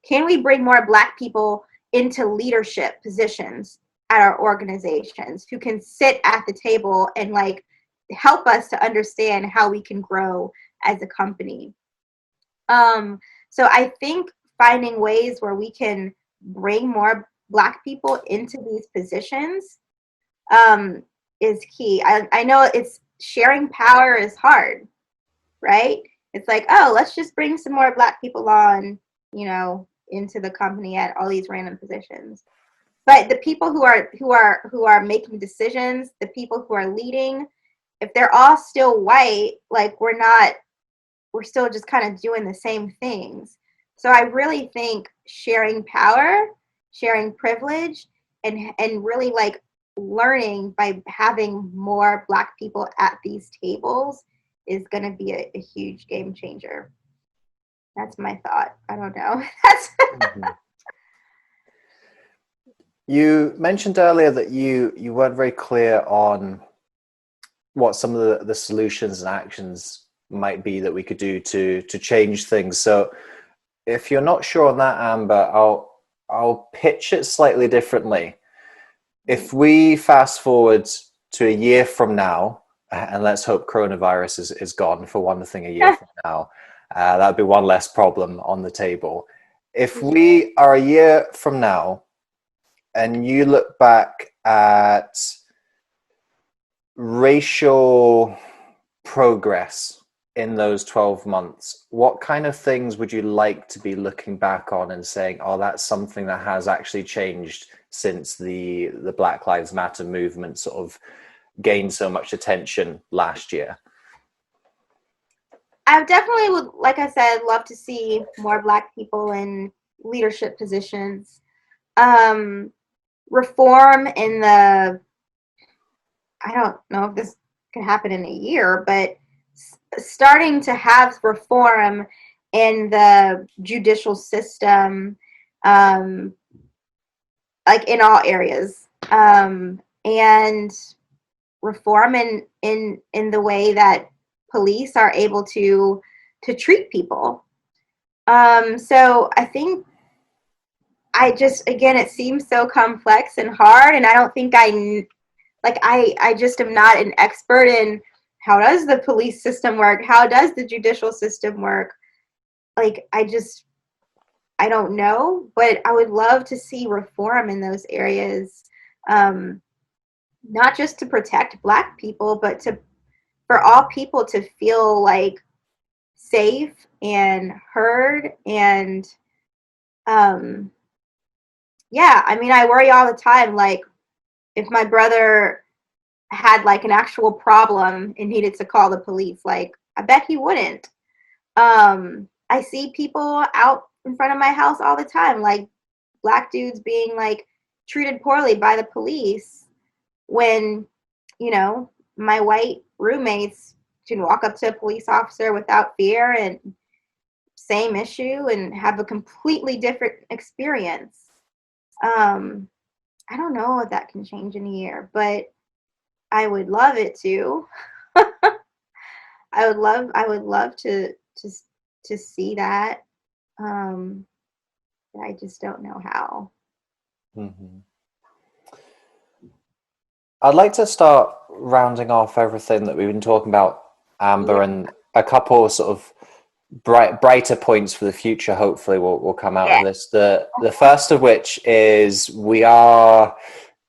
Can we bring more Black people into leadership positions at our organizations who can sit at the table and like help us to understand how we can grow as a company? So I think finding ways where we can bring more Black people into these positions is key. I know it's sharing power is hard, right? It's like, oh, let's just bring some more Black people on, you know, into the company at all these random positions. But the people who are making decisions, the people who are leading, if they're all still white, like we're still just kind of doing the same things. So I really think sharing power, sharing privilege, and really like learning by having more Black people at these tables is going to be a huge game changer. That's my thought. I don't know. Mm-hmm. You mentioned earlier that you weren't very clear on what some of the solutions and actions might be that we could do to change things. So if you're not sure on that, Amber, I'll pitch it slightly differently. If we fast forward to a year from now, and let's hope coronavirus is gone for one thing a year from now, that would be one less problem on the table. If we are a year from now and you look back at racial progress in those 12 months, what kind of things would you like to be looking back on and saying, oh, that's something that has actually changed since the Black Lives Matter movement sort of gained so much attention last year? I definitely would, like I said, love to see more Black people in leadership positions. Reform in the, I don't know if this could happen in a year, but starting to have reform in the judicial system, um, like in all areas, and reform in the way that police are able to treat people. So I think again, it seems so complex and hard, and I don't think I just am not an expert in how does the police system work? How does the judicial system work? Like, I don't know, but I would love to see reform in those areas, not just to protect Black people, but for all people to feel like safe and heard. And yeah, I mean, I worry all the time, like if my brother had like an actual problem and needed to call the police, like I bet he wouldn't. I see people out in front of my house all the time, like Black dudes being like treated poorly by the police, when, you know, my white roommates can walk up to a police officer without fear, and same issue, and have a completely different experience. I don't know if that can change in a year, but I would love it to. I would love to see that. I just don't know how. Mm-hmm. I'd like to start rounding off everything that we've been talking about, Amber, and a couple of sort of brighter points for the future. Hopefully, will come out of this. The first of which is we are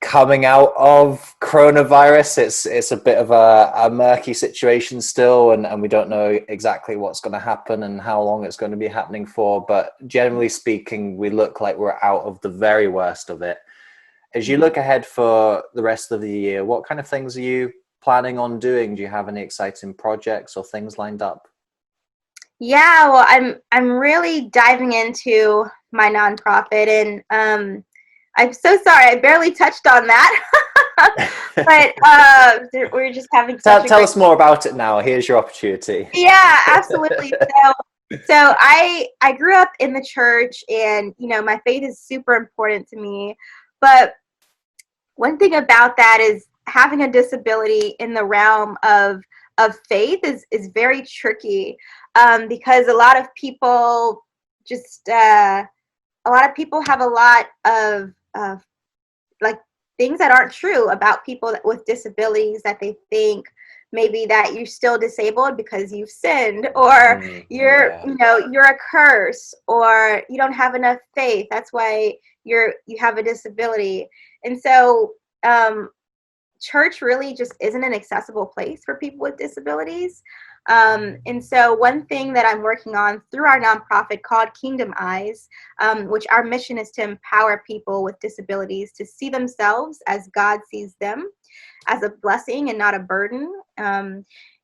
coming out of coronavirus. It's a bit of a murky situation still, and we don't know exactly what's going to happen and how long it's going to be happening for. But generally speaking, we look like we're out of the very worst of it. As you look ahead for the rest of the year, what kind of things are you planning on doing? Do you have any exciting projects or things lined up? Yeah, well, I'm really diving into my nonprofit, and I'm so sorry I barely touched on that. But we're just having Tell us more about it now. Here's your opportunity. Yeah, absolutely. So I grew up in the church, and you know, my faith is super important to me. But one thing about that is having a disability in the realm of faith is very tricky, because a lot of people just a lot of people have a lot of like things that aren't true about people with disabilities, that they think maybe that you're still disabled because you've sinned, or you're a curse, or you don't have enough faith, that's why you have a disability. And so church really just isn't an accessible place for people with disabilities. And so one thing that I'm working on through our nonprofit called Kingdom Eyes, which our mission is to empower people with disabilities to see themselves as God sees them, as a blessing and not a burden.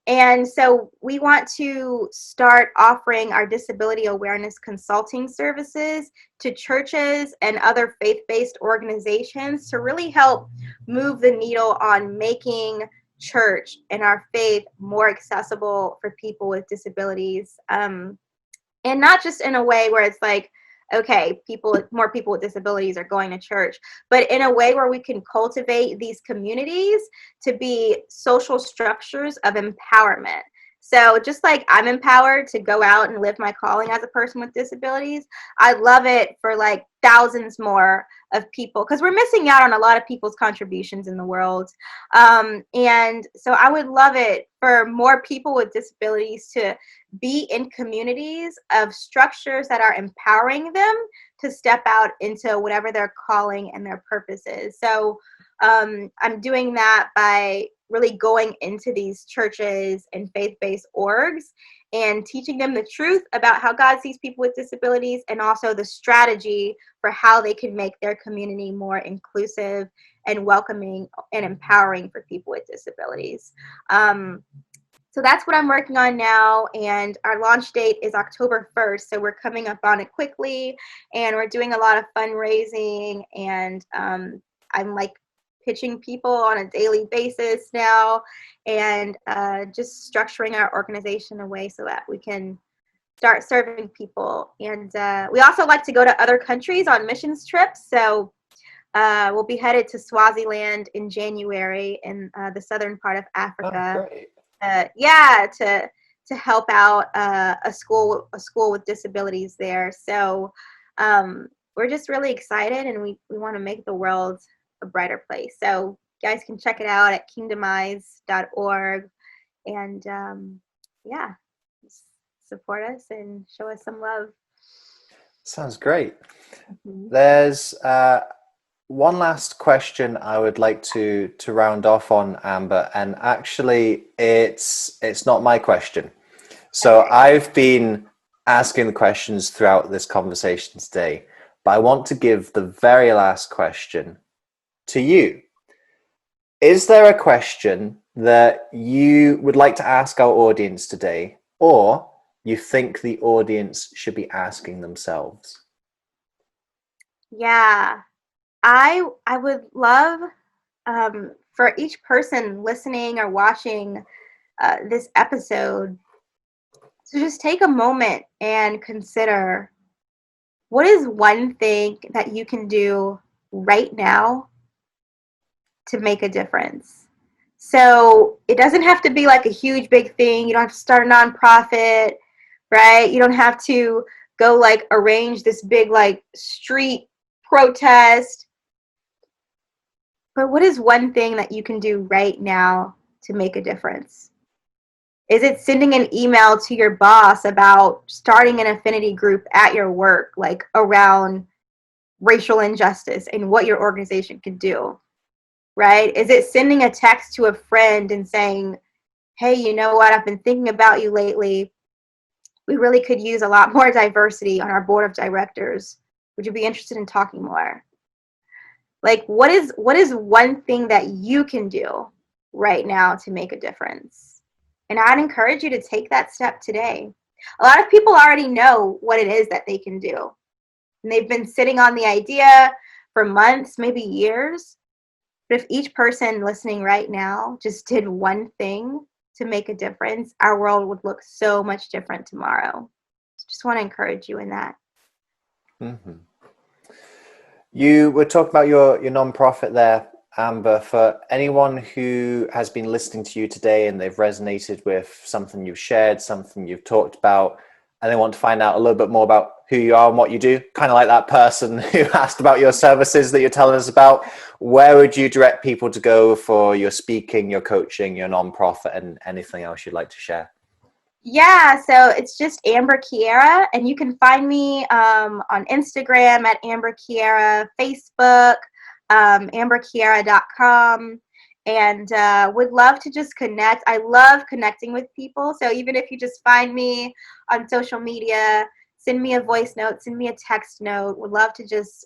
And so we want to start offering our disability awareness consulting services to churches and other faith-based organizations to really help move the needle on making church and our faith more accessible for people with disabilities. And not just in a way where it's like, okay, more people with disabilities are going to church, but in a way where we can cultivate these communities to be social structures of empowerment. So just like I'm empowered to go out and live my calling as a person with disabilities, I'd love it for like thousands more of people, because we're missing out on a lot of people's contributions in the world. And so I would love it for more people with disabilities to be in communities of structures that are empowering them to step out into whatever their calling and their purpose is. So I'm doing that by really going into these churches and faith-based orgs and teaching them the truth about how God sees people with disabilities, and also the strategy for how they can make their community more inclusive and welcoming and empowering for people with disabilities. So that's what I'm working on now, and our launch date is October 1st, so we're coming up on it quickly, and we're doing a lot of fundraising, and I'm like pitching people on a daily basis now, and just structuring our organization in a way so that we can start serving people. And we also like to go to other countries on missions trips, so we'll be headed to Swaziland in January in the southern part of Africa. Oh, great. To help out a school with disabilities there. So we're just really excited, and we want to make the world a brighter place. So you guys can check it out at kingdomized.org, and support us and show us some love. Sounds great. There's one last question I would like to round off on, Amber, and actually it's not my question. So I've been asking the questions throughout this conversation today, but I want to give the very last question to you. Is there a question that you would like to ask our audience today, or you think the audience should be asking themselves? Yeah. I would love for each person listening or watching this episode to just take a moment and consider, what is one thing that you can do right now to make a difference? So it doesn't have to be like a huge big thing. You don't have to start a nonprofit, right? You don't have to go like arrange this big like street protest. But what is one thing that you can do right now to make a difference? Is it sending an email to your boss about starting an affinity group at your work, like around racial injustice and what your organization can do, right? Is it sending a text to a friend and saying, hey, you know what, I've been thinking about you lately. We really could use a lot more diversity on our board of directors. Would you be interested in talking more? Like, what is one thing that you can do right now to make a difference? And I'd encourage you to take that step today. A lot of people already know what it is that they can do. And they've been sitting on the idea for months, maybe years. But if each person listening right now just did one thing to make a difference, our world would look so much different tomorrow. So just want to encourage you in that. Mm-hmm. You were talking about your nonprofit there, Amber. For anyone who has been listening to you today and they've resonated with something you've shared, something you've talked about, and they want to find out a little bit more about who you are and what you do, kind of like that person who asked about your services that you're telling us about, where would you direct people to go for your speaking, your coaching, your nonprofit, and anything else you'd like to share? Yeah, so it's just Amber Kiera, and you can find me on Instagram at Amber Kiera, Facebook, amberkiera.com, and would love to just connect. I love connecting with people, so even if you just find me on social media, send me a voice note, send me a text note. Would love to just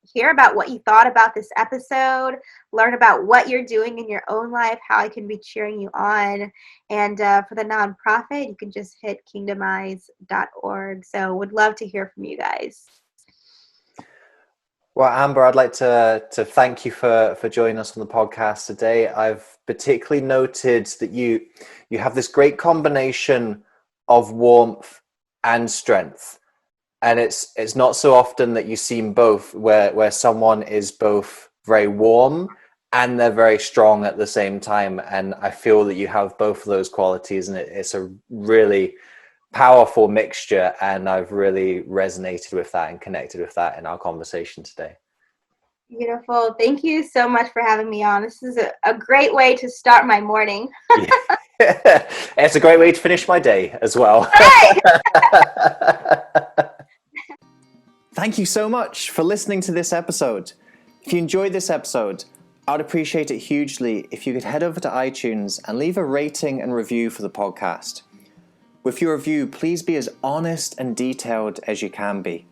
hear about what you thought about this episode, learn about what you're doing in your own life, how I can be cheering you on. And for the nonprofit, you can just hit kingdomized.org. So would love to hear from you guys. Well, Amber, I'd like to thank you for joining us on the podcast today. I've particularly noted that you have this great combination of warmth and strength. And it's not so often that you see both, where someone is both very warm and they're very strong at the same time. And I feel that you have both of those qualities, and it's a really powerful mixture. And I've really resonated with that and connected with that in our conversation today. Beautiful. Thank you so much for having me on. This is a great way to start my morning. It's a great way to finish my day as well. Thank you so much for listening to this episode. If you enjoyed this episode, I'd appreciate it hugely if you could head over to iTunes and leave a rating and review for the podcast. With your review, please be as honest and detailed as you can be,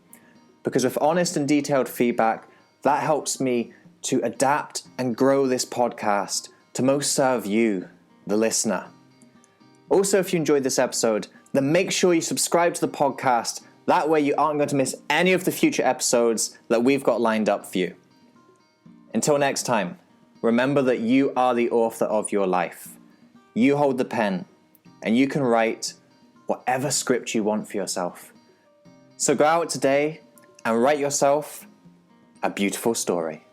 because with honest and detailed feedback, that helps me to adapt and grow this podcast to most serve you, the listener. Also, if you enjoyed this episode, then make sure you subscribe to the podcast. That way you aren't going to miss any of the future episodes that we've got lined up for you. Until next time, remember that you are the author of your life. You hold the pen, and you can write whatever script you want for yourself. So go out today and write yourself a beautiful story.